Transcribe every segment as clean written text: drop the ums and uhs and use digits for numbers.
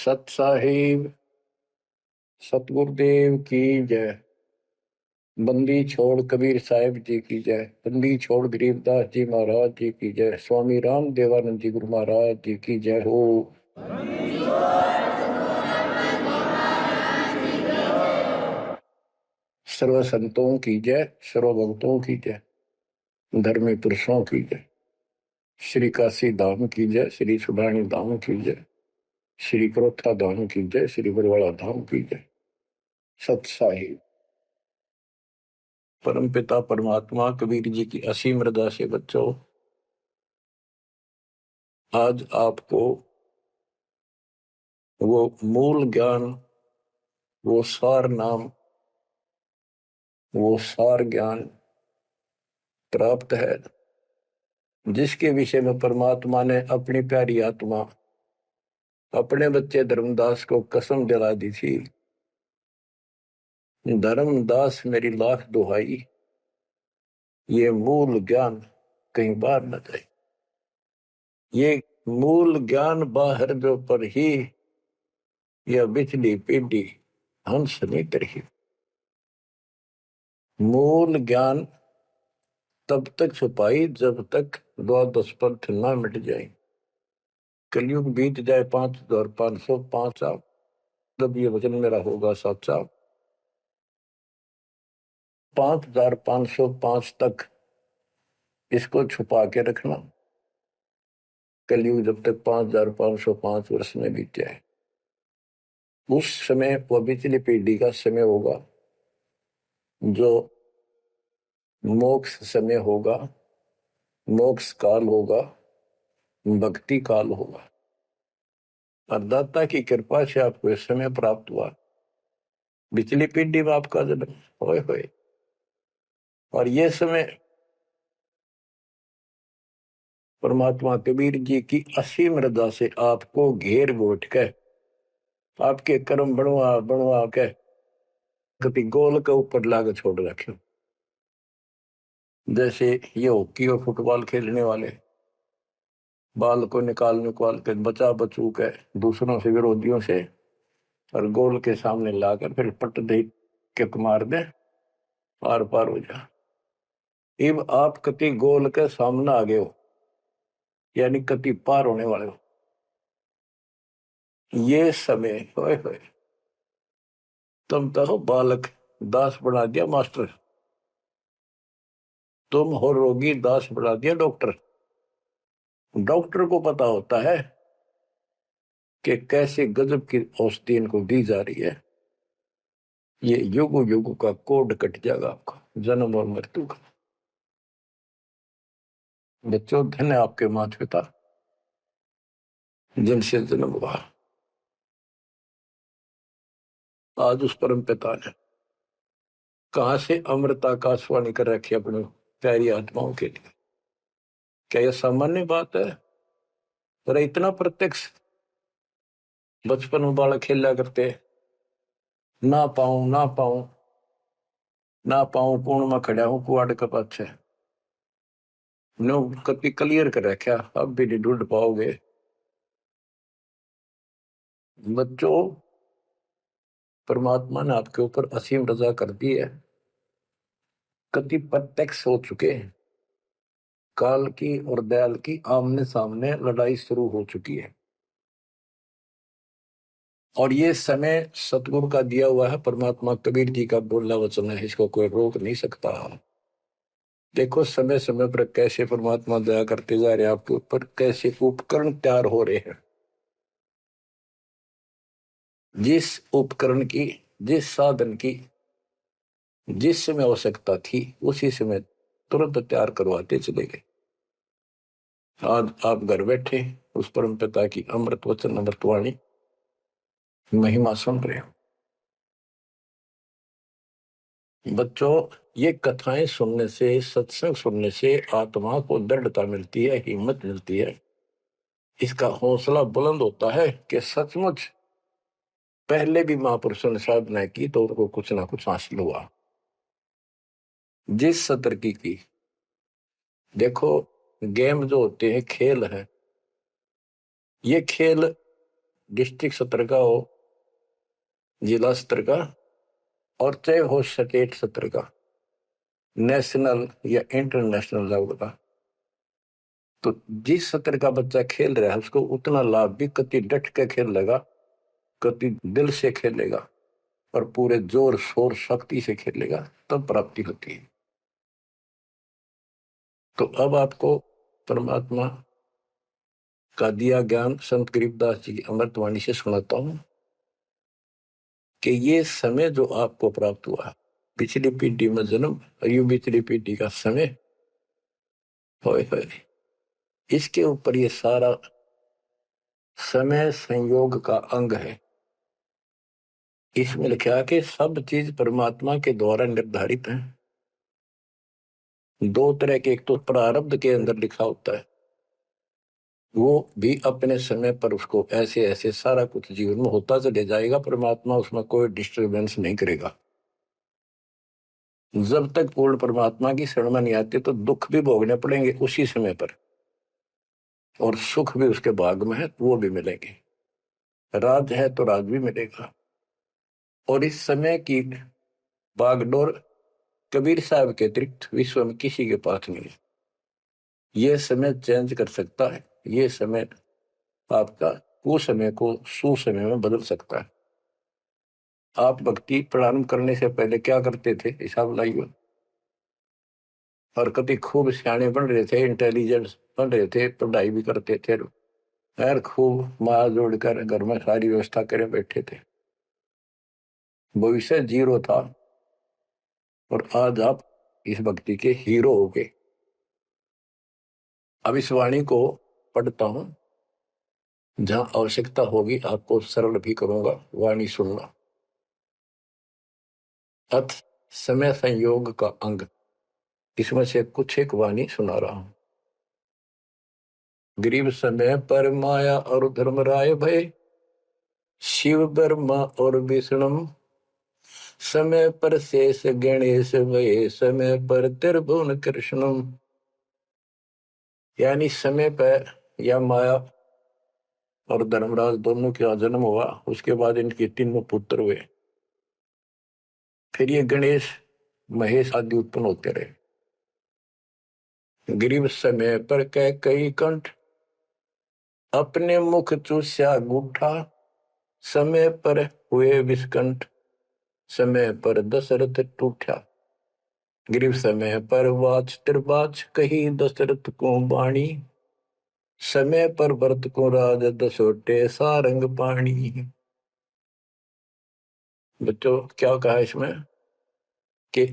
सत साहिब सतगुरुदेव की जय। बंदी छोड़ कबीर साहिब जी की जय। बंदी छोड़ गरीबदास जी महाराज जी की जय। स्वामी राम देवानंद जी गुरु महाराज जी की जय हो। सर्व संतों की जय, सर्व भक्तों की जय, धर्मी पुरुषों की जय। श्री काशी धाम की जय, श्री सुडानी धाम की जय, श्री क्रोथा धाम की जय, श्री बरवाड़ा धाम की जय। सत साहिब परम पिता परमात्मा कबीर जी की असीम रजा से बच्चों, आज आपको वो मूल ज्ञान, वो सार नाम, वो सार ज्ञान प्राप्त है जिसके विषय में परमात्मा ने अपनी प्यारी आत्मा अपने बच्चे धर्मदास को कसम दिला दी थी। धर्मदास मेरी लाख दुहाई, ये मूल ज्ञान कहीं बाहर न जाए। ये मूल ज्ञान बाहर जो पर ही यह बिजली पीढ़ी हंस नहीं तरही। मूल ज्ञान तब तक छुपाई जब तक द्वादश पंथ न मिट जाए। कलयुग बीत जाए 5505 साल, जब ये वचन मेरा होगा साचा। 5505 तक इसको छुपा के रखना। कलयुग जब तक 5505 वर्ष में बीत जाए, उस समय वो बिचली पीढ़ी का समय होगा जो मोक्ष समय होगा, मोक्ष काल होगा, भक्ति काल होगा। और दाता की कृपा से आपको इस समय प्राप्त हुआ। बिचली पीढ़ी में आपका जन्म होए होए, और ये समय परमात्मा कबीर जी की असीम रजा से आपको घेर घोट के आपके कर्म बनवा बनवा के कभी गोल के ऊपर लाग छोड़ रखे। जैसे ये हॉकी और फुटबॉल खेलने वाले बाल को निकाल निकाल के बचा बचू के दूसरों से, विरोधियों से, और गोल के सामने लाकर फिर पट दे के मार दे, पार पार हो जा। अब आप कति गोल के सामने आ गए हो, यानी कति पार होने वाले हो। ये समय होए होए तुम तो बालक दास बना दिया मास्टर, तुम हो रोगी दास बना दिया डॉक्टर। डॉक्टर को पता होता है कि कैसे गजब की औषधि इनको दी जा रही है। ये युग युग का कोड कट जाएगा आपका, जन्म और मृत्यु का। बच्चों, धन है आपके माता पिता जिनसे जन्म हुआ। आज उस परम पिता ने कहां से अमृत आकाशवाणी कर रखी अपनी प्यारी आत्माओं के लिए। क्या यह सामान्य बात है? पर इतना प्रत्यक्ष बचपन में बालक खेला करते, ना पाऊं ना पाऊं ना पाऊं, कूण में खड़ा हूं कुआड़ के पाछे, नो कभी क्लियर कर रखा, अब भी नहीं ढूंढ पाओगे। बच्चों, परमात्मा ने आपके ऊपर असीम रजा कर दी है। कति प्रत्यक्ष हो चुके हैं। काल की और दयाल की आमने सामने लड़ाई शुरू हो चुकी है, और ये समय सतगुरु का दिया हुआ है। परमात्मा कबीर जी का बोला वचन है, इसको कोई रोक नहीं सकता। देखो समय समय पर कैसे परमात्मा दया करते जा रहे हैं आपके ऊपर, कैसे उपकरण तैयार हो रहे हैं। जिस उपकरण की, जिस साधन की जिस समय आवश्यकता थी, उसी समय तुरंत तैयार करवाते चले गए। आज आप घर बैठे उस परम पिता की अमृत वचन अमृतवाणी महिमा सुन रहे हो। बच्चों, ये कथाएं सुनने से, सत्संग सुनने से आत्मा को दृढ़ता मिलती है, हिम्मत मिलती है। इसका हौसला बुलंद होता है कि सचमुच पहले भी महापुरुषों ने साधना की तो उनको कुछ ना कुछ हासिल हुआ। जिस सत्र की देखो, गेम जो होते हैं, खेल है, ये खेल डिस्ट्रिक्ट स्तर का हो, जिला स्तर का, और चाहे हो स्टेट स्तर का, नेशनल या इंटरनेशनल लेवल का, तो जिस स्तर का बच्चा खेल रहा है उसको उतना लाभ भी कति डट के खेल लेगा, कति दिल से खेलेगा और पूरे जोर शोर शक्ति से खेलेगा, तब प्राप्ति होती है। तो अब आपको परमात्मा का दिया ज्ञान संत गरीबदास जी की अमृतवाणी से सुनाता हूं कि ये समय जो आपको प्राप्त हुआ, पिछली पीढ़ी में जन्म, अयु पिछली पीढ़ी का समय, होए होए, इसके ऊपर ये सारा समय संयोग का अंग है। इसमें लिखा कि सब चीज परमात्मा के द्वारा निर्धारित है। दो तरह के, एक तो प्रारब्ध के अंदर लिखा होता है, वो भी अपने समय पर उसको ऐसे ऐसे सारा कुछ जीवन में होता चले जाएगा, परमात्मा उसमें कोई डिस्टर्बेंस नहीं करेगा। जब तक पूर्ण परमात्मा की शरण में नहीं आते तो दुख भी भोगने पड़ेंगे उसी समय पर, और सुख भी उसके भाग में है तो वो भी मिलेंगे। राज है तो राज भी मिलेगा। और इस समय की बागडोर कबीर साहब के अतिरिक्त विश्व में किसी के पास नहीं है। ये समय चेंज कर सकता है, ये समय आपका कुसमय को सुसमय में बदल सकता है। आप भक्ति प्रारंभ करने से पहले क्या करते थे, हिसाब लाइए। और कभी खूब सियाने बन रहे थे, इंटेलिजेंस बन रहे थे, पढ़ाई भी करते थे, यार खूब माँ जोड़कर घर में सारी व्यवस्था करे बैठे थे, भविष्य जीरो था। और आज आप इस भक्ति के हीरो हो गए। अब इस वाणी को पढ़ता हूं, जहां आवश्यकता होगी आपको सरल भी करूंगा, वाणी सुनना। अथ समय संयोग का अंग, इसमें से कुछ एक वाणी सुना रहा हूं। गरीब समय पर माया और धर्मराय भय, शिव ब्रह्मा और विष्णु, समय पर शेष गणेश भय, समय पर त्रिभुवन कृष्ण। यानी समय पर या माया और धर्मराज दोनों का जन्म हुआ, उसके बाद इनके तीनों पुत्र हुए, फिर ये गणेश महेश आदि उत्पन्न होते रहे। गरीब समय पर कह कई कंठ, अपने मुख चूस्या गूठा, समय पर हुए विस्कंठ, समय पर दशरथ टूठा। गरीब समय पर वाच त्रिबाच, कही दशरथ को बाणी, समय पर भरत को राज दसोटे सारंग पाणी। बच्चों क्या कहा इसमें कि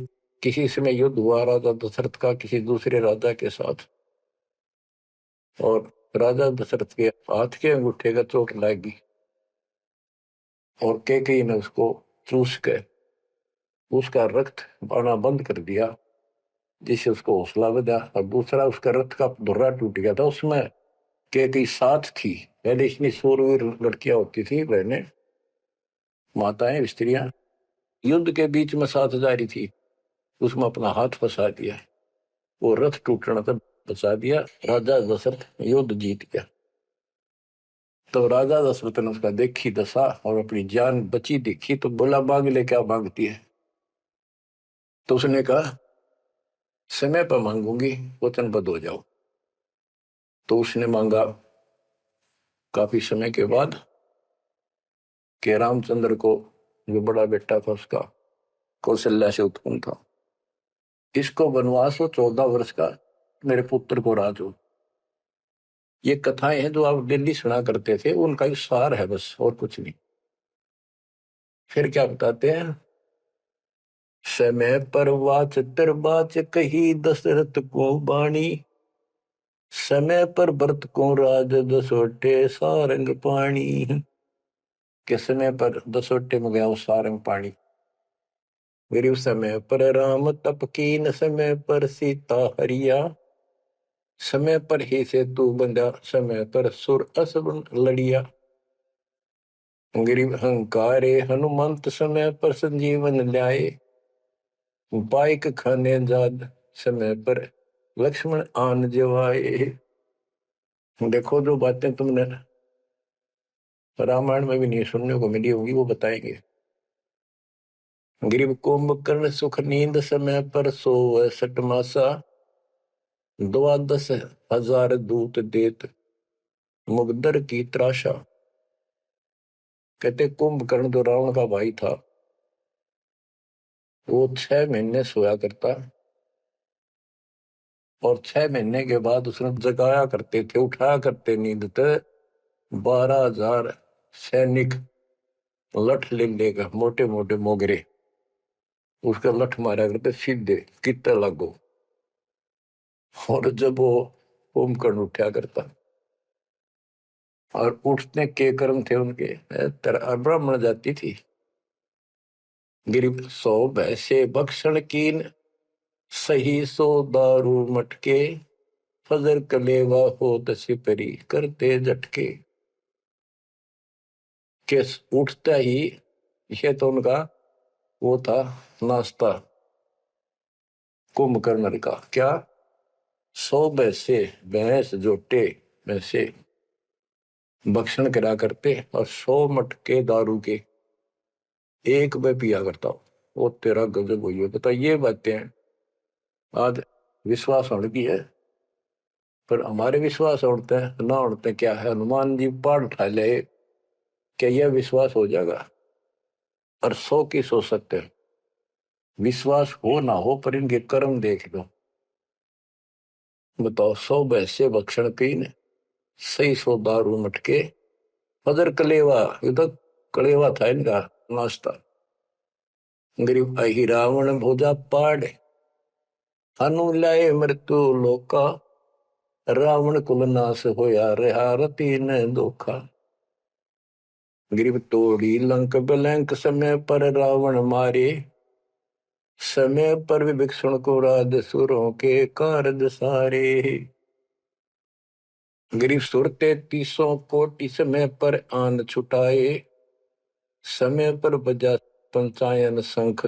किसी समय युद्ध हुआ राजा दशरथ का किसी दूसरे राजा के साथ, और राजा दशरथ के हाथ के अंगूठे का चोट लगी और कैकेयी ने उसको चूस के उसका रक्त आना बंद कर दिया, जिससे उसको हौसला बढ़ा। और दूसरा, उसका रथ का धुर्रा टूट गया था, उसमें कैकेयी साथ थी। पहले इतनी सूरवीर लड़कियां होती थी, बहनें, माताएं, स्त्रियां, युद्ध के बीच में साथ जा रही थी, उसमें अपना हाथ फंसा दिया, वो रथ टूटना तक बचा दिया, राजा दशरथ युद्ध जीत गया। तो राजा दशरथ ने उसका देखी दशा और अपनी जान बची देखी, तो बोला मांग ले, क्या मांगती है? तो उसने कहा समय पर मांगूंगी, वचनबद्ध हो जाओ। तो उसने मांगा काफी समय के बाद कि रामचंद्र को, जो बड़ा बेटा था उसका, कौशल्या से उत्पन्न था, इसको वनवास हो 14 वर्ष का, मेरे पुत्र को राज हो। ये कथाएं हैं जो आप दिल्ली सुना करते थे, उनका ही सार है बस, और कुछ नहीं। फिर क्या बताते हैं, समय पर वाच तिरबाच, कही दशरथ को बाणी, समय पर भरत को राज दसोटे सारंग पाणी। के समय पर दसोटे में गया वो सारंग पाणी। गरीब समय पर राम तप कीन, समय पर सीता हरिया, समय पर ही से तू बंधा, समय पर सुर असुर लड़िया। गरीब अहंकारे हनुमंत, समय पर संजीवन ल्याए, बाइक खाने जाद, समय पर लक्ष्मण आन जवाए। देखो जो बातें तुमने रामायण में भी नहीं सुनने को मिली होगी, वो बताएंगे। गिरिव कुंभकर्ण सुख नींद समय पर सोवै सठ मासा, 12,000 दूत देत मुगदर की त्राशा। कहते कुंभकर्ण जो रावण का भाई था, वो 6 महीने सोया करता, और 6 महीने के बाद उसने जगाया करते थे, उठाया करते नींद से 12,000 सैनिक लठ ले लेगा, मोटे मोटे मोगरे, उसका लठ मारा करते सीधे कितने लागो। और जब वो कुंभकर्ण उठा करता, और उठने के कर्म थे उनके, ब्राह्मण जाति थी। गिरिव सो भैसे बक्षण कीन, सही सो दारू मटके, फजर कलेवा हो सिपरी करते झटके। केस उठता ही, ये तो उनका वो था नाश्ता कुंभकर्ण का। क्या? 100 भैंसे, भैंस जोटे भैंसे भक्षण करा करते, और 100 मटके दारू के एक में पिया करता हूँ। वो तेरा गजब हुई है। बता, ये बातें आज विश्वास होने की है, पर हमारे विश्वास उड़ते हैं ना उड़ते क्या है। हनुमान जी पहाड़ उठा ले, क्या यह विश्वास हो जाएगा? और 100 की सो सकते हैं, विश्वास हो ना हो, पर इनके कर्म देख लो। बताओ, 100 भैंसे भक्षण की ने, सही 100 दारू मटके, फजर कलेवा, ये तो कलेवा था इनका नाश्ता। गरीब अहि रावण भोजा पाड़, हनु लाए मृत्यु लोका, रावण कुल नाश होया रहा रति न धोखा। गरीब तोड़ी लंक बलंक, समय पर रावण मारे, समय पर विभीषण को राज सुरों के कारज सारे। गरीब सुर 33 कोटि, समय पर आन छुटाए, समय पर बजा पंचायन शंख,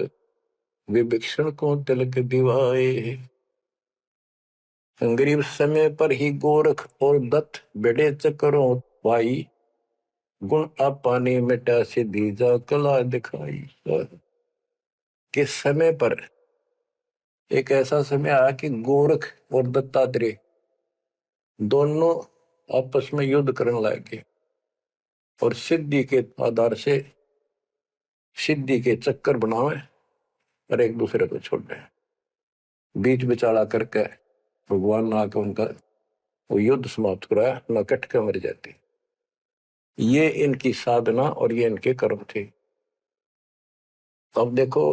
विभीषण को तिलक दिवाए। गरीब समय पर ही गोरख और दत्त बेड़े चक्रों भाई, गुण आपाने मिटा से दीजा कला दिखाई। कि समय पर एक ऐसा समय आया कि गोरख और दत्तात्रेय दोनों आपस में युद्ध करने लगे, और सिद्धि के आधार से सिद्धि के चक्कर बनावे, और एक दूसरे को छोड़ दे। बीच बिचारा करके भगवान ने आके उनका वो युद्ध समाप्त कराया, न कट के मर जाती। ये इनकी साधना और ये इनके कर्म थे। अब देखो,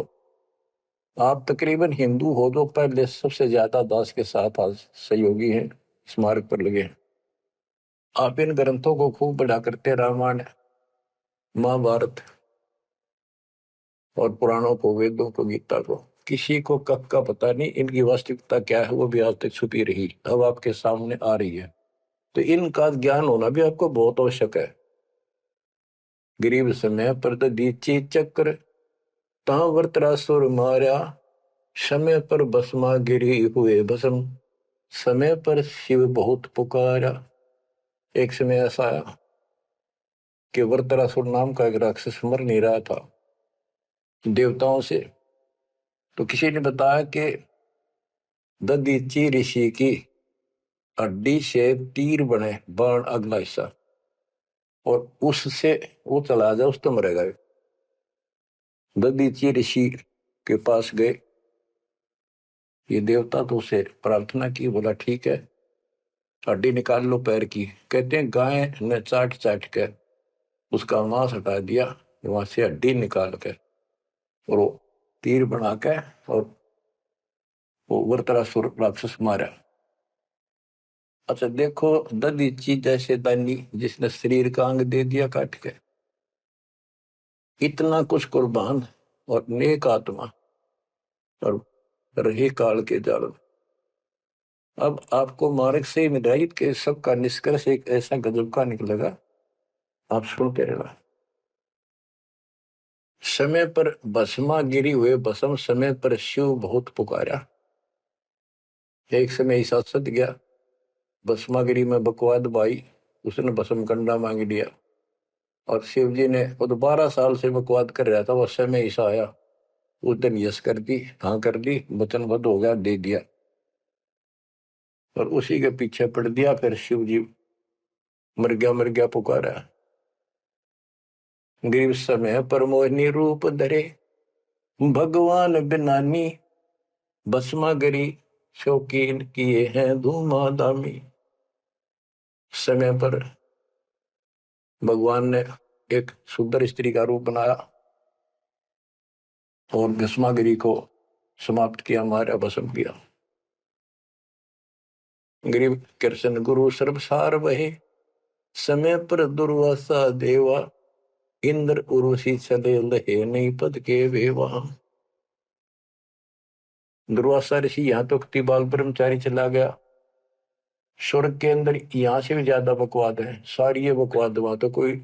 आप तकरीबन हिंदू हो जो पहले सबसे ज्यादा दास के साथ आज सहयोगी हैं, इस मार्ग पर लगे हैं। आप इन ग्रंथों को खूब पढ़ा करते, रामायण, महाभारत और पुराणों को, वेदों को, गीता को। किसी को कब का पता नहीं, इनकी वास्तविकता क्या है वो भी आज तक छुपी रही, अब आपके सामने आ रही है। तो इनका ज्ञान होना भी आपको बहुत आवश्यक है। गरीब समय पर दीची चक्र, ता वर्तरासुर मारा, समय पर भस्मा गिरी हुए भस्म, समय पर शिव बहुत पुकारा। एक समय ऐसा आया कि वर्तरासुर नाम का एक राक्षस मर नहीं रहा था देवताओं से, तो किसी ने बताया कि ददीची ऋषि की हड्डी से तीर बने, बाण अगला हिस्सा, और उससे वो चला जाए, उस तो मरेगा। ददीची ऋषि के पास गए, ये देवता तो उसे प्रार्थना की, बोला ठीक है हड्डी निकाल लो पैर की। कहते हैं गाय ने चाट चाट कर उसका मांस हटा दिया, वहां से हड्डी निकाल कर और वो तीर बना के और वो वृत्रासुर राक्षस मारा। अच्छा देखो, ददीची जैसे दानी जिसने शरीर का अंग दे दिया काट के, इतना कुछ कुर्बान और नेक आत्मा और रही काल के जाल। अब आपको मार्ग से हिदायत के सबका निष्कर्ष एक ऐसा गजब का निकलेगा, आप सुनते रहना। समय पर भस्मा गिरी हुए भस्म, समय पर शिव बहुत पुकारा। एक समय ऐसा सत गया, भस्मागिरी में बकवाद भाई, उसने भस्म कंडा मांग लिया, और शिव जी ने वो तो 12 साल से बकवाद कर रहा था, वो समय ऐसा आया उस दिन यस कर दी, हाँ कर दी, वचनबद्ध हो गया, दे दिया। और उसी के पीछे पड़ दिया। फिर शिव जी मर गया पुकारा। गरीब समय पर मोहिनी रूप धरे, भगवान बिनानी, भस्मा गरी शौकीन किए हैं धूमाधामी। समय पर भगवान ने एक सुंदर स्त्री का रूप बनाया और भस्मागिरी को समाप्त किया, मारा, भस्म किया। गरीब कृष्ण गुरु सर्वसार वहे, समय पर दुर्वासा देवा, इंद्र उर्वशी चले लहे नहीं पद के वेवा। दुर्वासा ऋषि यहाँ तो बाल ब्रह्मचारी चला गया, स्वर्ग के अंदर यहाँ से भी ज्यादा बकवाद है। सारी ये बकवाद वहां तो कोई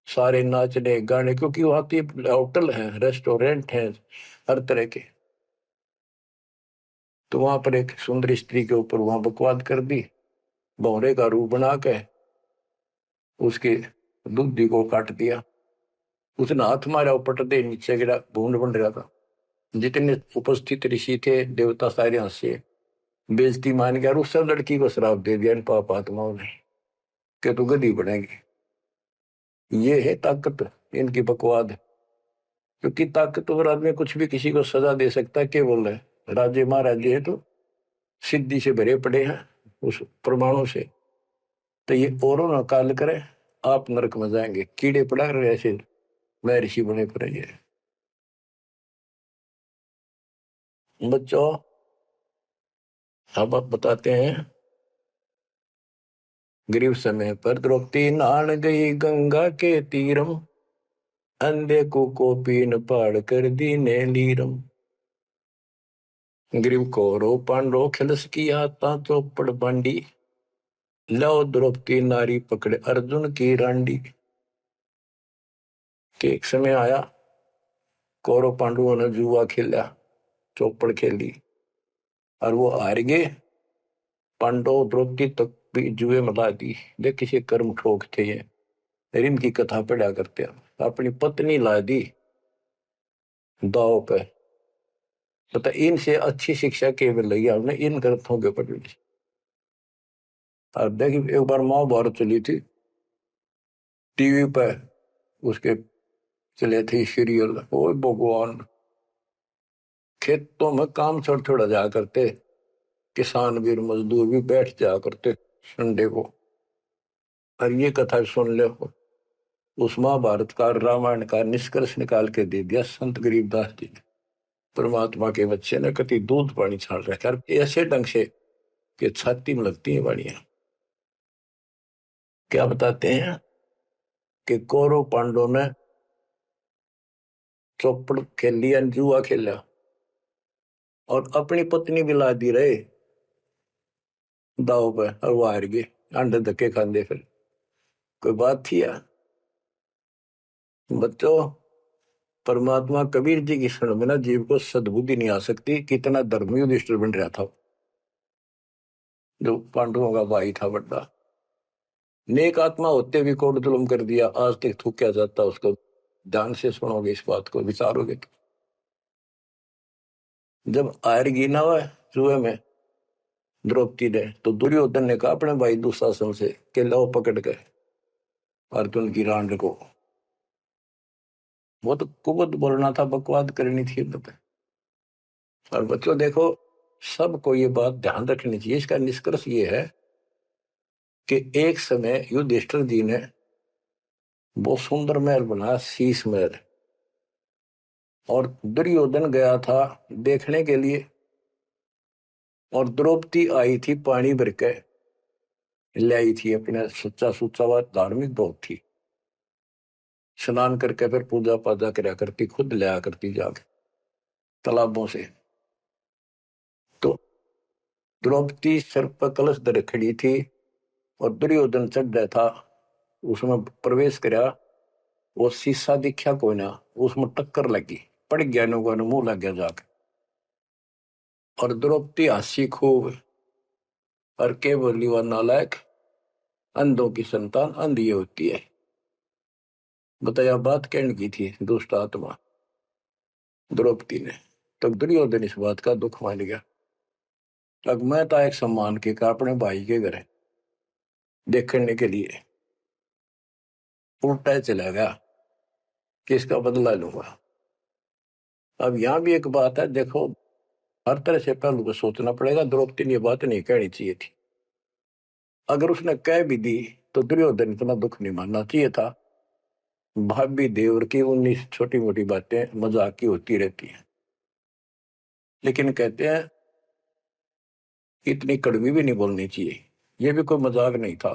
सारे नाचने गाने, क्योंकि वहां तो होटल है, रेस्टोरेंट है, हर तरह के। तो वहां पर एक सुंदर स्त्री के ऊपर वहां बकवाद कर दी, भौरे का रूप बना के उसके दूधी को काट दिया। उसने हाथ मारा, पट दे नीचे गिरा, भूड बन रहा था। जितने उपस्थित ऋषि थे देवता सारे हंसे, बेइज्जती मान गया, और उस सब लड़की को श्राप दे दिया इन पाप आत्माओं ने कि तू गधी बनेगी। ये है ताकत इनकी बकवाद। क्योंकि ताकतवर आदमी कुछ भी किसी को सजा दे सकता है, केवल है राजे महाराजे है तो सिद्धि से भरे पड़े हैं उस प्रमाणों से। तो ये औरों ना काल करे, आप नरक में जाएंगे, कीड़े पड़ा रहे ऐसे मैं ऋषि बने पड़े। ये बच्चों अब आप बताते हैं, गरीब समय पर द्रौपदी नहान गई गंगा के तीरम, अंधे को पीन पाड़ कर दीने लीरम। गरीब कौरव पांडव खिलस किया ता चौपड़ बांडी, लो द्रौपदी नारी पकड़े अर्जुन की रांडी। के एक समय आया, कौरव पांडवों ने जुआ खेला, चौपड़ खेली और वो हार गए। पांडव द्रौपदी तक भी जुए में ला दी। देख किसी कर्म ठोक थे ये, रिम की कथा पढ़ा करते हैं। अपनी पत्नी ला दी दाव पे। पता इनसे अच्छी शिक्षा केवल लगी हमने इन ग्रंथों के पढ़ने से। अब देखिए एक बार महाभारत चली थी टीवी पे, उसके चले थे सीरियल। ओ भगवान, खेतों में काम छोड़ छोड़ा जा करते, किसान भी मजदूर भी बैठ जा करते संडे को, और ये कथा सुन ले। उस महाभारत का रामायण का निष्कर्ष निकाल के दे दिया संत गरीबदास जी ने। परमात्मा के बच्चे ने कति दूध पानी छाल रखा ऐसे ढंग से कि छाती में लगती है बाड़ियां। क्या बताते हैं कि कौरव पांडव ने चौपड़ खेल लिया, जुआ खेला और अपनी पत्नी भी ला दी रहे दाव पे, और वो हार गए। अंडे धक्के खाते फिर कोई बात थी यार। बच्चों परमात्मा कबीर जी की शरण में ना जीव को सद्बुद्धि नहीं आ सकती। कितना धर्मी युधिष्ठिर बन रहा था, जो पांडवों का भाई था बड़ा नेक आत्मा होते भी कोट जुल्म कर दिया, आज तक थूका जाता उसको। ध्यान से सुनोगे इस बात को, विचारोगे तो। जब आयरगी ना हुआ जुए में द्रौपदी ने, तो दुर्योधन ने कहा अपने भाई दुशासन से कि लो पकड़ गए अर्जुन की रांड को। वो तो कुबत बोलना था, बकवाद करनी थी तो। और बच्चों देखो, सबको ये बात ध्यान रखनी चाहिए। इसका निष्कर्ष ये है कि एक समय युधिष्ठिर जी ने बहुत सुंदर महल बनाया, शीश महल, और दुर्योधन गया था देखने के लिए। और द्रौपदी आई थी पानी भर के लाई थी, अपने सच्चा सुच्चा बात धार्मिक बहुत थी। स्नान करके फिर पूजा पाजा करा करती, खुद लिया करती जाके तालाबों से। तो द्रौपदी सिर पर कलश धर खड़ी थी और दुर्योधन चढ़ रहा था, उसमें प्रवेश करा। वो शीशा दिखा कोई ना, उसमें टक्कर लगी, पड़ गया, मुंह लग गया जाके। और द्रौपदी हंसी खूब, और के बोली वह नालायक, अंधों की संतान अंधी होती है। बताया बात कहने की थी दुष्ट आत्मा द्रौपदी ने। तो दुर्योधन इस बात का दुख मान गया। अब मैं था एक सम्मान के का अपने भाई के घर देखने के लिए उल्टा चला गया कि इसका बदला लूंगा। अब यहाँ भी एक बात है, देखो हर तरह से पहलू को सोचना पड़ेगा। द्रौपदी ने ये बात नहीं कहनी चाहिए थी। अगर उसने कह भी दी तो दुर्योधन इतना दुख नहीं मानना चाहिए था। भाभी देवर की 19 छोटी मोटी बातें मजाक की होती रहती हैं, लेकिन कहते हैं इतनी कड़वी भी नहीं बोलनी चाहिए। ये भी कोई मजाक नहीं था।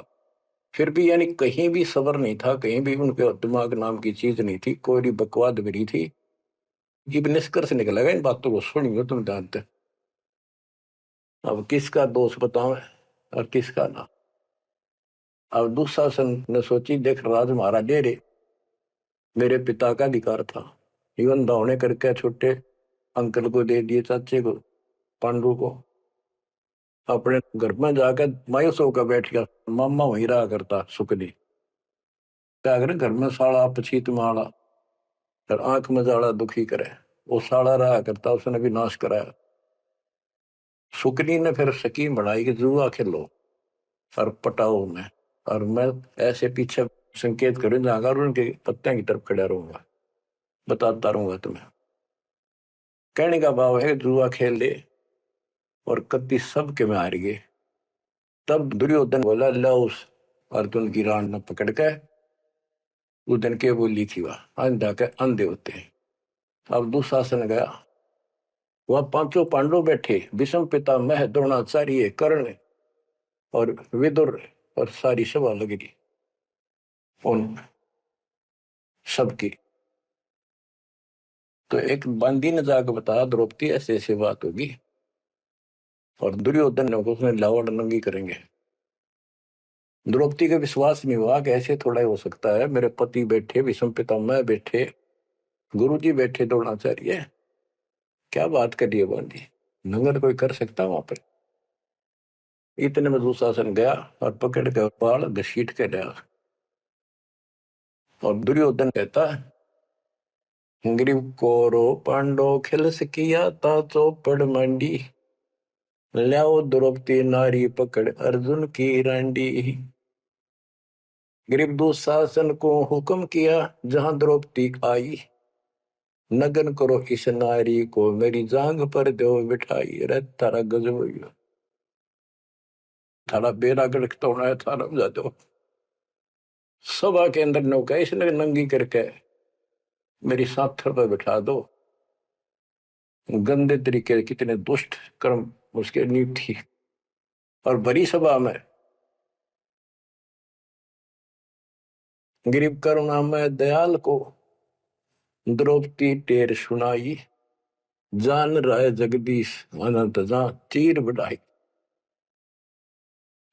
फिर भी यानी कहीं भी सबर नहीं था, कहीं भी उनके दिमाग नाम की चीज नहीं थी, कोई बकवाद भरी थी। ये निष्कर्ष निकलेगा इन बातों को सुनियो तुम जानते। अब किसका दोष बताओ और किसका ना। अब दुशासन ने सोची, देख राज हमारा दे रे, मेरे पिता का अधिकार था। जीवन दावने करके छोटे अंकल को दे दिए, चाचे को, पांडु को। अपने घर में जाकर मायूस होकर बैठ गया। मामा वहीं रहा करता सुखनी। क्या करे घर में साड़ा पछीत माड़ा और आंख में जाड़ा दुखी करे। वो साड़ा रहा करता, उसने भी नाश कराया। सुकनी ने फिर स्कीम बनाई कि जुआ खेलो और पटाओ में, और मैं ऐसे पीछे संकेत करूं जाऊंगा और उनके पत्तियां की तरफ खड़ा रहूंगा, बताता रहूंगा तुम्हें। कहने का भाव है जुआ खेल ले और कत्ती सब के में हार गए। तब दुर्योधन बोला, ला उस अर्जुन की रान न पकड़ के। उस दिन के बोली थी वह अंधा के अंधे होते हैं। अब दुशासन गया, वह पांचों पांडव बैठे, भीष्म पितामह द्रोणाचार्य कर्ण और विदुर, और सारी सभा लगी उन सबकी। तो एक बंदी ने जाकर बताया द्रौपदी ऐसे ऐसी बात होगी, और दुर्योधन ने उसने लावड़ नंगी करेंगे। द्रौपदी का विश्वास नहीं हुआ कि ऐसे थोड़ा ही हो सकता है। मेरे पति बैठे, भीष्म पितामह बैठे, गुरुजी बैठे, द्रोणाचार्य, क्या बात करी है बंदी, नंगर कोई कर सकता वहां पर। इतने में दुशासन गया और पकड़ के बाल घसीट के लिया। और दुर्योधन कहता है, ग्रीव कोरो पांडो खिलस किया ता चौपड़ मंडी, ल्याओ द्रौपदी नारी पकड़ अर्जुन की रांडी। ग्रीव दुशासन को हुक्म किया जहां द्रौपदी आई, नगन करो इस नारी को मेरी जांग पर दो बिठाई। अरे थारा गजब हो गया, थारा बेड़ा गड़क तो होना है, थारा बजा दो। सभा के अंदर नौका इसने नंगी करके मेरी साथर पर बिठा दो। गंदे तरीके, कितने दुष्ट कर्म उसके नींव थी। और बड़ी सभा में गरीब करुणा में दयाल को द्रौपदी टेर सुनाई, जान राय जगदीश अनंत जा तीर बढ़ाई।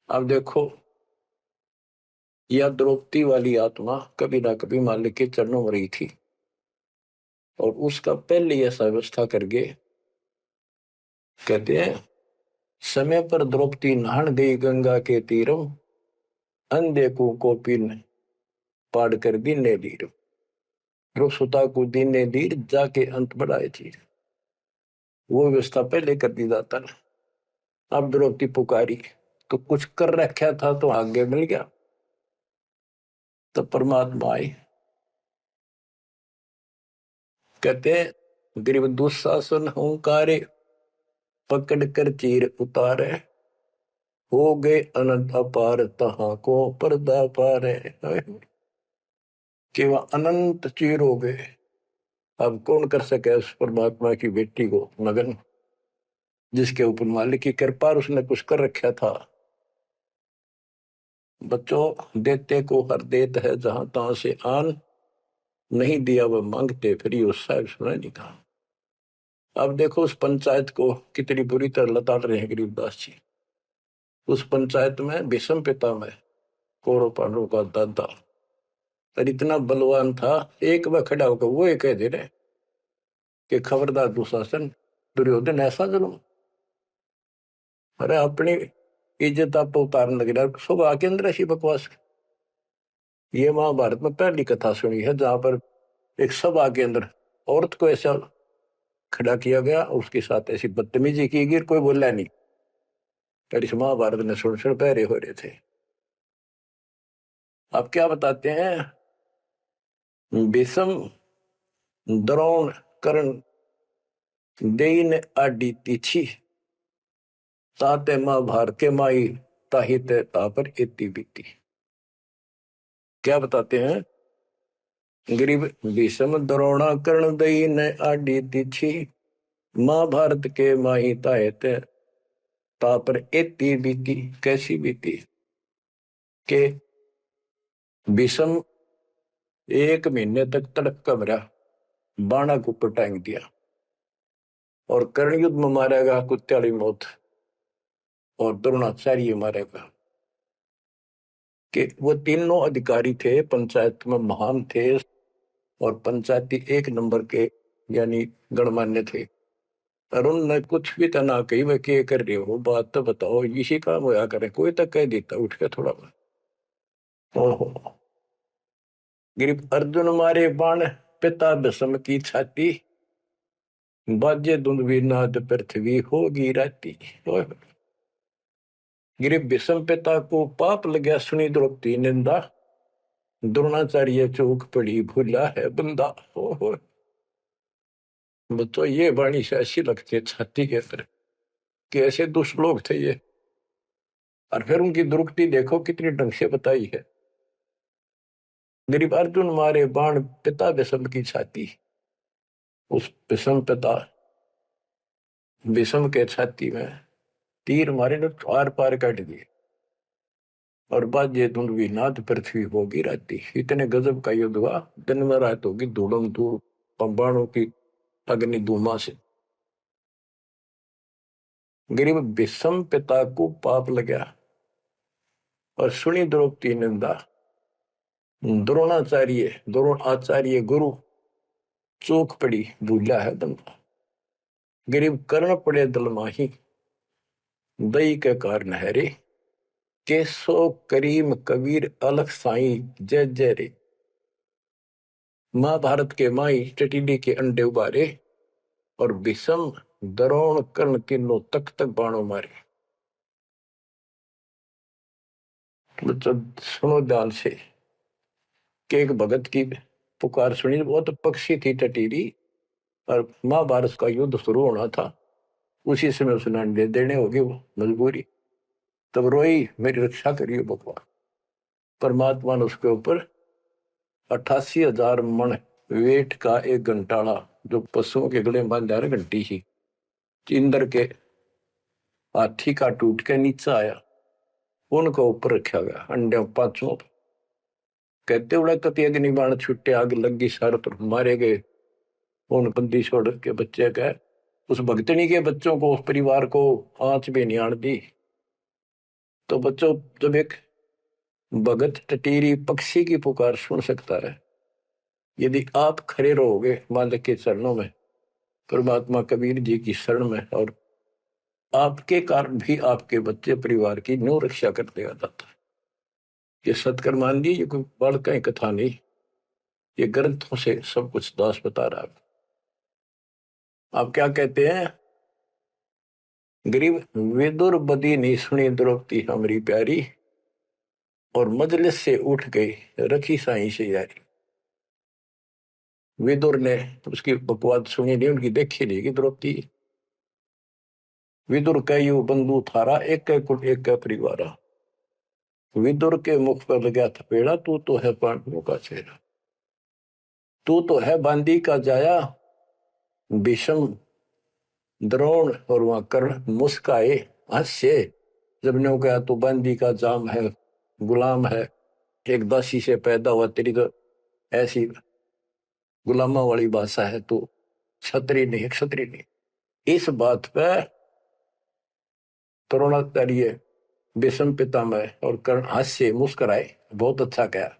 अब देखो, यह द्रौपदी वाली आत्मा कभी ना कभी मालिक के चरणों में रही थी, और उसका पहले ऐसा व्यवस्था करके कहते हैं, समय पर द्रौपदी नहान गई गंगा के तीरों, अंधे को कोपिन पाड़ कर दीने लीर, सुता को दीने लीर जाके अंत बढ़ाए चीर। वो व्यवस्था पहले कर दी जाता ना। अब द्रौपदी पुकारी तो कुछ कर रखा था तो आगे मिल गया। तो परमात्मा आए, कहते हैं गरीब दुशासन हुंकारे, पकड़ कर चीर उतारे, हो गए अनंत अपार तहां को पर्दा पारे। कि वह अनंत चीर हो गए। अब कौन कर सके उस परमात्मा की बेटी को नगन, जिसके ऊपर मालिक की कृपा, उसने कुछ कर रखा था। बच्चों, देते को हर देत है जहां तहां से आन, नहीं दिया वह मांगते फिर उस साहब सुना नहीं कहा। अब देखो उस पंचायत को कितनी बुरी तरह लताड़ रहे हैं गरीबदास जी। उस पंचायत में भीष्म पितामह कौरव पांडवों का दादा और इतना बलवान था, एक बार खड़ा होकर वो ये कह दे रहे कि खबरदार दुशासन, दुर्योधन ऐसा जुल्म। अरे अपनी इज्जत आप उतारने लगे, सुबह के अंदर ऐसी बकवास। ये महाभारत में पहली कथा सुनी है जहां पर एक सभा के अंदर औरत को ऐसा खड़ा किया गया, उसके साथ ऐसी बदतमीजी की गई, कोई बोला नहीं। पर इस महाभारत में सुन सुन पैरे हो रहे थे। आप क्या बताते हैं? भीष्म द्रोण कर्ण देइन आडि तीछी ताते महाभारत के माई ताहित तापर इति बीती। क्या बताते हैं? गरीब भीष्म द्रोणा कर्ण देइन आडि तीछी महाभारत के माई ताहित तापर इति बीती। कैसी बीती? के भीष्म 1 महीने तक तड़प का मरा, बाणा को ऊपर टांग दिया, और कर्ण युद्ध में मारेगा कुत्ते मौत, और द्रोणाचार्य मारेगा। कि वो तीनों अधिकारी थे, पंचायत में महान थे, और पंचायती 1 नंबर के यानी गणमान्य थे। और उनने कुछ भी तना कही वह क्या कर रहे हो, बात तो बताओ, इसी काम होया करे। कोई तक कह देता उठ के थोड़ा बहुत। ओहो, गिरिप अर्जुन मारे बाण पिता भीष्म की छाती बाजे दुंदुभिनाद पृथ्वी होगी राती। गिरिप भीष्म पिता को पाप लगा सुनी द्रौपदी निंदा द्रोणाचार्य चौक पड़ी भूला है बंदा। ओहो, तो ये वाणी से ऐसी लगती है छाती के अंदर कि ऐसे दुष्ट लोग थे ये। और फिर उनकी दुर्गति देखो कितनी ढंग से बताई है। गरीब अर्जुन मारे बाण पिता भीष्म की छाती, उस भीष्म पिता भीष्म के छाती में तीर मारे ने आर पार काट दिए, और बाजे धुंधवी नाद पृथ्वी होगी राती। इतने गजब का युद्ध हुआ, दिन में रात होगी धूड़म धूड़ पंबाणों की अग्नि धूमा से। गरीब भीष्म पिता को पाप लगा और सुनी द्रौपदी निंदा द्रोण आचार्य गुरु चौक पड़ी भूला है बंदा। गरीब कर्ण पड़े दल माही दई के कारण है रे केसो करीम कबीर अलख साई जय जय रे। महाभारत के माई टटीडी के अंडे उबारे और भीष्म द्रोण कर्ण तीनों तक तक बाणों मारे। बच्चों सुनो ध्यान से कि एक भगत की पुकार सुनी। बहुत पक्षी थी टटीडी, और महाभारत का युद्ध शुरू होना था, उसी समय उसने अंडे देने होगी, वो मजबूरी। तब रोई मेरी रक्षा करिए भगवान। परमात्मा ने उसके ऊपर 88,000 मन वेट का एक घंटाड़ा, जो पशुओं के गले में बांधा है घंटी ही, इंद्र के हाथी का टूट के नीचे आया, उनको ऊपर रखा गया अंडे 5 कहते उड़ा कति अग्नि बाण छुट्टे, आग लगी सारे तरफ मारे गए। उन बंदी छोड़ के बच्चे कह उस भगतनी के बच्चों को, उस परिवार को आंच भी नहीं आन दी। तो बच्चों, जब एक भगत टटीरी पक्षी की पुकार सुन सकता है, यदि आप खड़े रहोगे मालिक के चरणों में, परमात्मा कबीर जी की शरण में, और आपके कारण भी आपके बच्चे परिवार की न्यू रक्षा करते आ जाता है। ये सत्कर मान ली, ये कोई बड़का कथा नहीं, ये ग्रंथों से सब कुछ दास बता रहा है। आप क्या कहते हैं? गरीब विदुर बदी नहीं सुनी द्रौपदी हमारी प्यारी, और मजलिस से उठ गई रखी साई से यारी। विदुर ने उसकी बकवाद सुनी नहीं, उनकी देखी नहीं कि द्रौपदी। विदुर कयु बंधु थारा एक कुल एक परिवारा। विदुर के मुख पर लगा थपेड़ा, तू तो है पांडवों का चेहरा, तू तो है बांदी का जाया। भीष्म द्रोण और वहां कर्ण मुस्काए हंसे जब ने कहा तू बांदी का जाम है, गुलाम है, एक दासी से पैदा हुआ, तेरी तो ऐसी गुलामा वाली भाषा है, तू क्षत्रिय नहीं, क्षत्रिय नहीं। इस बात पे द्रोणाचार्य भीष्म पितामह और कर्ण हास्य मुस्कुराए, बहुत अच्छा कहा।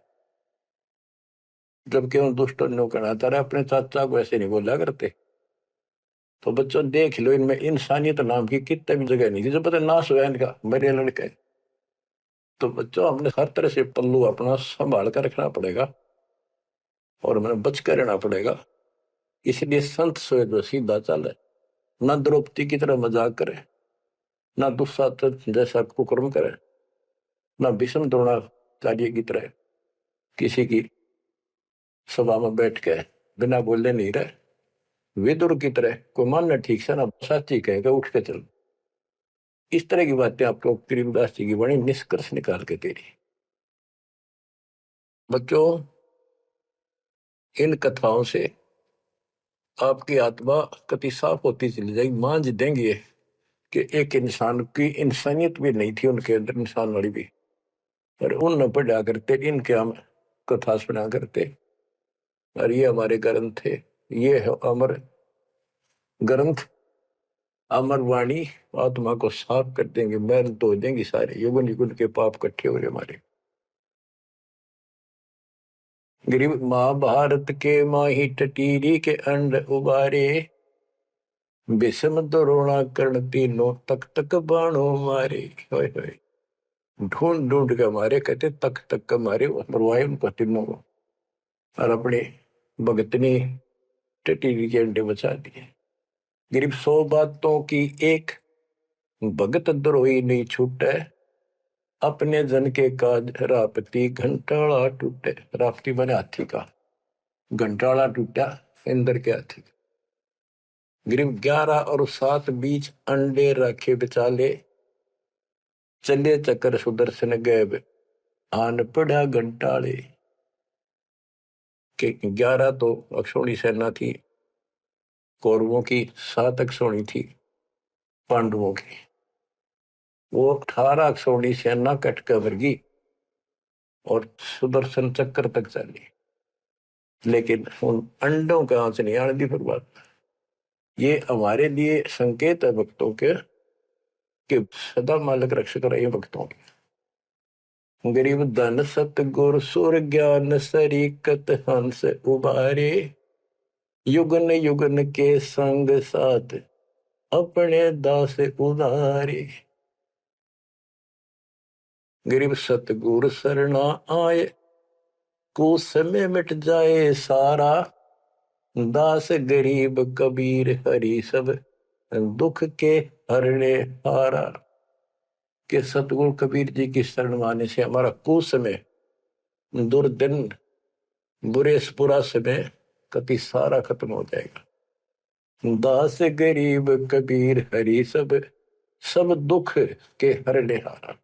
जबकि उन दुष्टों ने कहना था अपने चाचा को ऐसे नहीं बोला करते। तो बच्चों देख लो, इनमें इंसानियत नाम की कितने भी जगह नहीं थी। जो पता नाश हुआ इनका, मेरे लड़के तो बच्चों हमने हर तरह से पल्लू अपना संभाल कर रखना पड़ेगा और हमें बच कर रहना पड़ेगा। इसलिए संत सोए जो सीधा चले, ना द्रौपदी की तरह मजाक करे, ना दुस्साहस जैसा कुकर्म करे, ना भीष्म द्रोणाचार्य की तरह किसी की सभा में बैठ के बिना बोले नहीं रहे। विदुर की तरह को मानना ठीक से ना साची कहेगा उठ के चल। इस तरह की बातें आपको गरीबदास जी की बड़ी निष्कर्ष निकाल के दे रही। बच्चों इन कथाओं से आपकी आत्मा कति साफ होती चली जाएगी। मान देंगे कि एक इंसान की इंसानियत भी नहीं थी उनके अंदर, इंसान वाली भी, पर उन न पढ़ा करते, इनके हम कथा सुना करते। और ये हमारे ग्रंथ थे, ये है अमर ग्रंथ, अमर वाणी आत्मा को साफ कर देंगे, मैल धो देंगे सारे युगन युगन के पाप इकट्ठे हो रहे हमारे। गरीब महाभारत के माही टटीरी के अंड उबारे, विषम द्रोणा कर्ण तीनों तक तक बाणों मारे। होय होय, ढूंढ ढूंढ के मारे, कहते तक तक का मारे, मरवाए उनको तीनों को, और अपने भगतनी टटीरी के अंडे बचा दिए। गरीब 100 बातों की एक, भगत द्रोही नहीं छूटे, अपने जन के काज रापती घंटाला टूटे। रापती बने हाथी का, घंटाला टूटा इंद्र के हाथी का। गरीब 11 और 7 बीच अंडे रखे बेचाले, चले चक्कर सुदर्शन गए आन पड़ा घंटाले। के 11 तो अक्षौणी सेना थी कौरवों की, 7 अक्षौणी थी पांडवों की। वो 18 अक्षौणी सेना कटकर वर्गी और सुदर्शन चक्कर तक चली, लेकिन उन अंडों का आंच नहीं आने दी फिर बात। ये हमारे लिए संकेत है भक्तों के कि सदा मालिक रक्षक रहे भक्तों के। गरीब धन सत गुर सुर ज्ञान सरीकत हंस उबारे, युगन युगन के संग साथ अपने दास उदारे। गरीब सतगुर शरणा आए, कुछ समय मिट जाए सारा, दास गरीब कबीर हरि सब दुख के हरने हारा। के सतगुरु कबीर जी की शरण आने से हमारा कुछ समय, दुर्दिन, बुरा समय कति सारा खत्म हो जाएगा। दास गरीब कबीर हरि सब सब दुख के हरने हारा।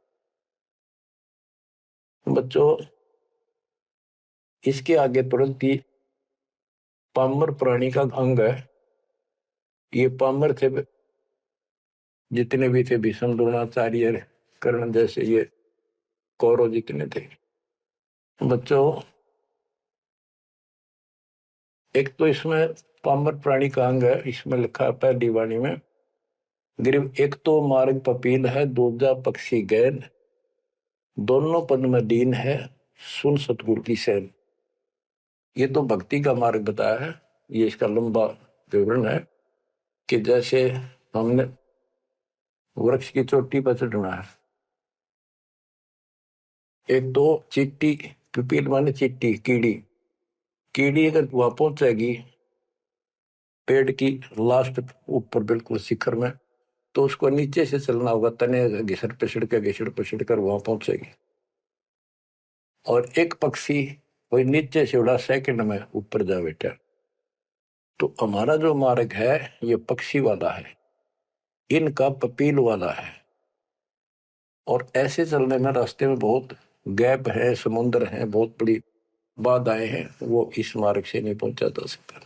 बच्चों इसके आगे तुरंत ही पामर प्राणी का अंग है। ये पामर थे जितने भी थे, भीष्म द्रोणाचार्य कर्ण जैसे ये कौरव जितने थे। बच्चों एक तो इसमें पामर प्राणी का अंग है, इसमें लिखा है पहली वाणी में, गरीब एक तो मार्ग पपील है, दूजा पक्षी गैन, दोनों पद में दीन है, सुन सतगुरु की सैन। ये तो भक्ति का मार्ग बताया है। ये इसका लंबा विवरण है कि जैसे हमने वृक्ष की चोटी पर चढ़ना है, एक तो चीटी, पिपील माने चीटी, कीड़ी, कीड़ी अगर वहां पहुंचेगी पेड़ की लास्ट ऊपर बिल्कुल शिखर में, तो उसको नीचे से चलना होगा, तने घिसड़ पिसड़ कर वहां पहुंचेगी। और एक पक्षी कोई नीचे से उड़ा सेकंड में ऊपर जा बैठा। तो हमारा जो मार्ग है ये पक्षी वाला है, इनका पपील वाला है। और ऐसे चलने में रास्ते में बहुत गैप है, समुद्र है, बहुत बड़ी बाधाएं हैं, वो इस मार्ग से नहीं पहुंचा जा सकता।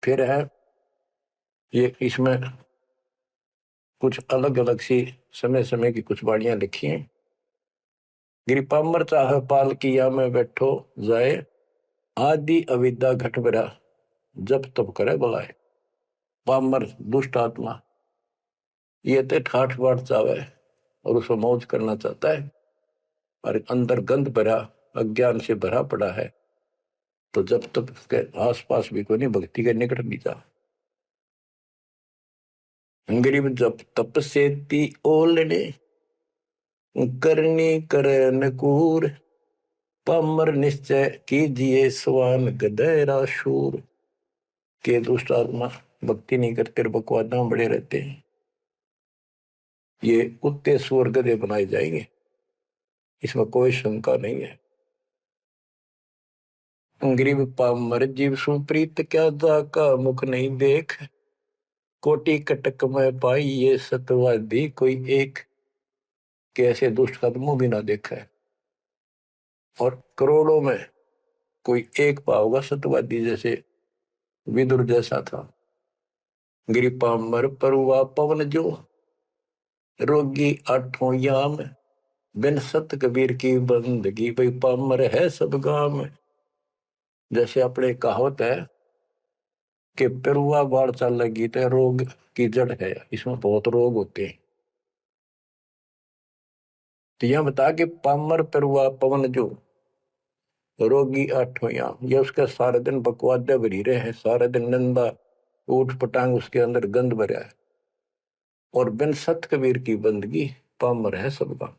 फिर है ये, इसमें कुछ अलग अलग सी समय समय की कुछ वाणियां लिखी हैं। गिरिपामर चाह पाल किया में बैठो जाए, आदि अविद्या घट बरा जब तब करे बुलाए। पामर दुष्ट आत्मा ये तो ठाठ बाट चावे और उसको मौज करना चाहता है, और अंदर गंध भरा अज्ञान से भरा पड़ा है, तो जब तक उसके आसपास भी कोई नहीं भक्ति के निकट नहीं जा। गरीब जब तप से ती ओलने, करनी करे नकूर, पामर निश्चय कीजिए स्वान गधेरा शूर। के दुष्ट आत्मा भक्ति नहीं करते, बकवादा में बड़े रहते हैं, ये कुत्ते सुअर गधे बनाए जाएंगे, इसमें कोई शंका नहीं है। गरीब पामर जीव सुप्रीत, क्या जाका मुख नहीं देख, कोटि कटक में पाई ये सतवादी कोई एक। कैसे दुष्ट कदमों भी ना देखा है, और करोड़ों में कोई एक पाओगा सतवादी, जैसे विदुर जैसा था। गिरी पामर परुआ पवन जो, रोगी आठों याम, बिन सत कबीर की बंदगी, भाई पामर है सब गाम। जैसे अपने कहावत है कि पेरुआ बाढ़ चल लगी तो रोग की जड़ है, इसमें बहुत रोग होते हैं। तो यह बता कि पामर पेरुआ पवन जो, रोगी आठों याम, ये उसका सारा दिन बकवादे भरी रहे हैं, सारा दिन नंदा ऊट पटांग उसके अंदर गंद भरा है। और बिन सत कबीर की बंदगी, पामर है सबका।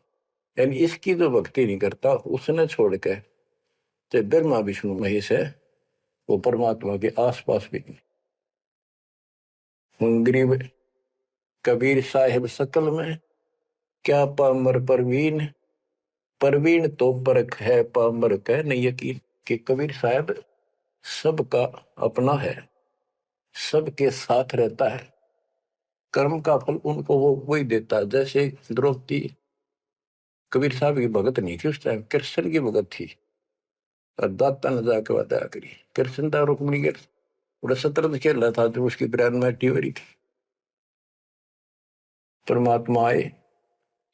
यानी इसकी जो भक्ति नहीं करता, उसने छोड़ के चाहे ब्रह्मा विष्णु महेश है, वो परमात्मा के आसपास भी नहीं। गरीब कबीर साहिब सकल में, क्या पामर परवीन, परवीन तो परख है पामर कह नहीं यकीन। कि कबीर साहब सबका अपना है, सबके साथ रहता है, कर्म का फल उनको वो वही देता है। जैसे द्रौपदी कबीर साहब की भगत नहीं थी, उस टाइम कृष्ण की भगत थी, और दाता ने जाके बताया करी। कृष्ण था रुक्मिणी के बड़ा शतरंज खेल रहा था, तो उसकी ब्रांड मैटी हो रही थी। परमात्मा आए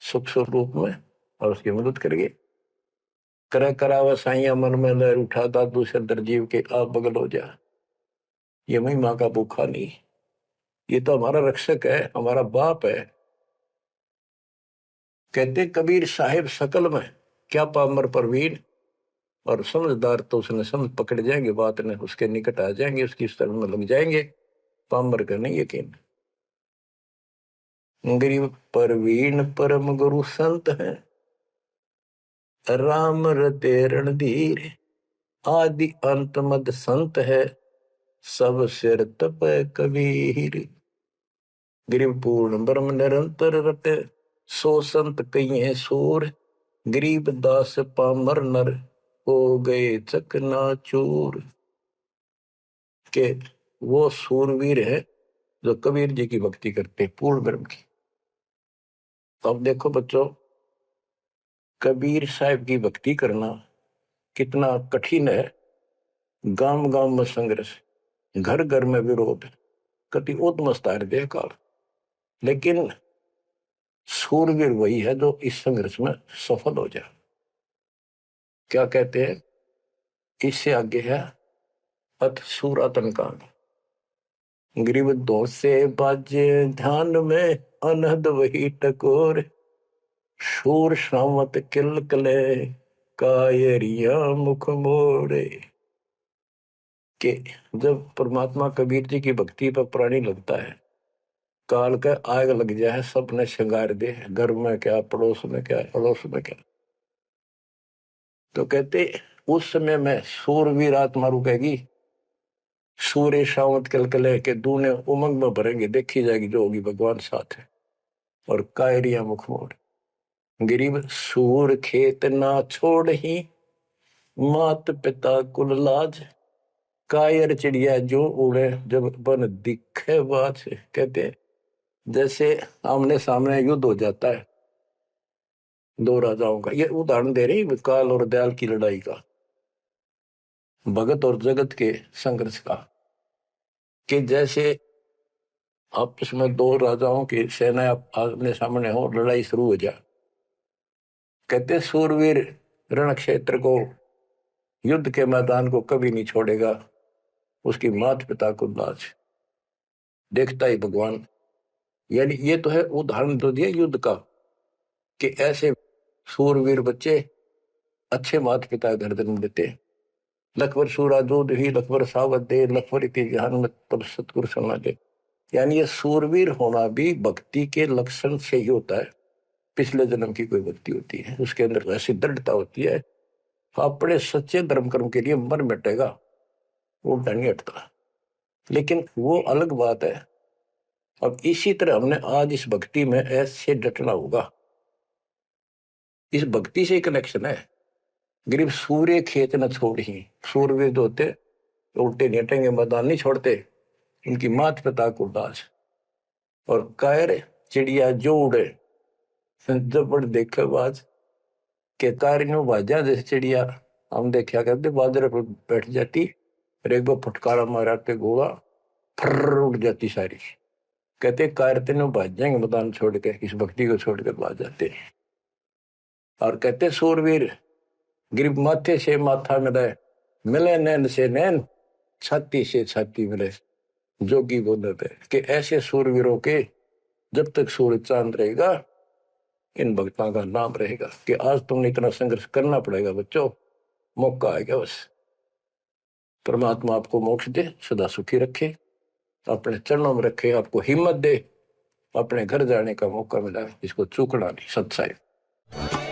सुख स्वरूप में और उसकी मदद करेंगे। करे करावा साइया मन में लहर उठा, दादू से दरजीव के आप बगल हो जा। ये महिमा का भूखा नहीं, ये तो हमारा रक्षक है, हमारा बाप है। कहते कबीर साहिब सकल में, क्या पामर परवीन, और समझदार तो उसने समझ पकड़ जाएंगे, बात ने उसके निकट आ जाएंगे, उसकी शरण में लग जाएंगे। पामर का नहीं यकीन। गरीब परवीन परम गुरु संत है, राम रते रणधीर, आदि अंत मद संत है, सब सिर तप कबीर। गरीब पूर्ण ब्रह्म निरंतर रटे, सो संत कई है सूर, गरीब दास पामर नर, हो गए चकनाचूर। के वो सूरवीर है जो कबीर जी की भक्ति करते, पूर्ण ब्रह्म की। अब देखो बच्चों, कबीर साहब की भक्ति करना कितना कठिन है। गांव गांव में संघर्ष, घर घर में विरोध, कति उद्मस्तार दे काल, लेकिन सूरवीर वही है जो इस संघर्ष में सफल हो जाए। क्या कहते हैं, इससे आगे है अथ सूरातन कांड। ग्रीव दो से बाजे ध्यान में, अनहद वही टकोर, शूर श्रावत किलकले, कायरिया मुख मोड़े। के जब परमात्मा कबीर जी की भक्ति पर प्राणी लगता है, काल का आग लग जाए, सबने श्रृंगार दे, घर में क्या, पड़ोस में क्या, अड़ोस में क्या। तो कहते उस समय में सूरवीर आत्मा रुकेगी, सूर्य शावत कलकले के दूने उमंग में भरेंगे, देखी जाएगी जो होगी भगवान साथ है। और कायरिया मुख मोड़, गरीब सूर खेत ना छोड़ ही, मात पिता कुल लाज, कायर चिड़िया जो उड़े जब बन दिखे बाज। कहते जैसे आमने सामने युद्ध हो जाता है दो राजाओं का, ये उदाहरण दे रही काल और दयाल की लड़ाई का, भगत और जगत के संघर्ष का। कि जैसे आपस में दो राजाओं की सेना आमने सामने हो, लड़ाई शुरू हो जाए, कहते सूरवीर रण क्षेत्र को, युद्ध के मैदान को कभी नहीं छोड़ेगा, उसकी माता पिता को लाज, देखता ही भगवान। यानी ये तो है उदाहरण तो दिया युद्ध का, कि ऐसे सूरवीर बच्चे अच्छे माता पिता घर जन्म देते। लखवर सूरा जोध ही लखवर सावत दे, लखवर इति जहान में तब सतगुरु सुना दे। यानी ये सूरवीर होना भी भक्ति के लक्षण से ही होता है। पिछले जन्म की कोई भक्ति होती है, उसके अंदर ऐसी दृढ़ता होती है, अपने सच्चे धर्म कर्म के लिए मर मिटेगा, वो नहीं हटता। लेकिन वो अलग बात है। अब इसी तरह हमने आज इस भक्ति में ऐसे डटना होगा, इस भक्ति से कनेक्शन है। गरीब सूर्य खेत न छोड़ी, सूरवीर होते उल्टे नेटेंगे मैदान नहीं छोड़ते, इनकी मात पिता को दास। और कायर चिड़िया जो उड़े, जब देखे बाज के कारियों बाजा जैसे चिड़िया हम देखा करते, बाजरे पर बैठ जाती, रेगो फटकारा माराते गोला फर उड़ जाती सारी। कहते कायरते ने भाज जाएंगे मैदान छोड़ के, इस भक्ति को छोड़ के भाज जाते। और कहते सूरवीर गरीब माथे से माथा मिले, मिले नैन से नैन, छाती से छाती मिले, जोगी बोलते कि ऐसे सूरवीरों के जब तक सूरज चांद रहेगा, इन भक्तों का नाम रहेगा। कि आज तुमने इतना संघर्ष करना पड़ेगा बच्चों, मौका आएगा बस। परमात्मा आपको मोक्ष दे, सदा सुखी रखे, अपने चरणों में रखे, आपको हिम्मत दे, अपने घर जाने का मौका मिला, इसको चूकना नहीं। सत्साई।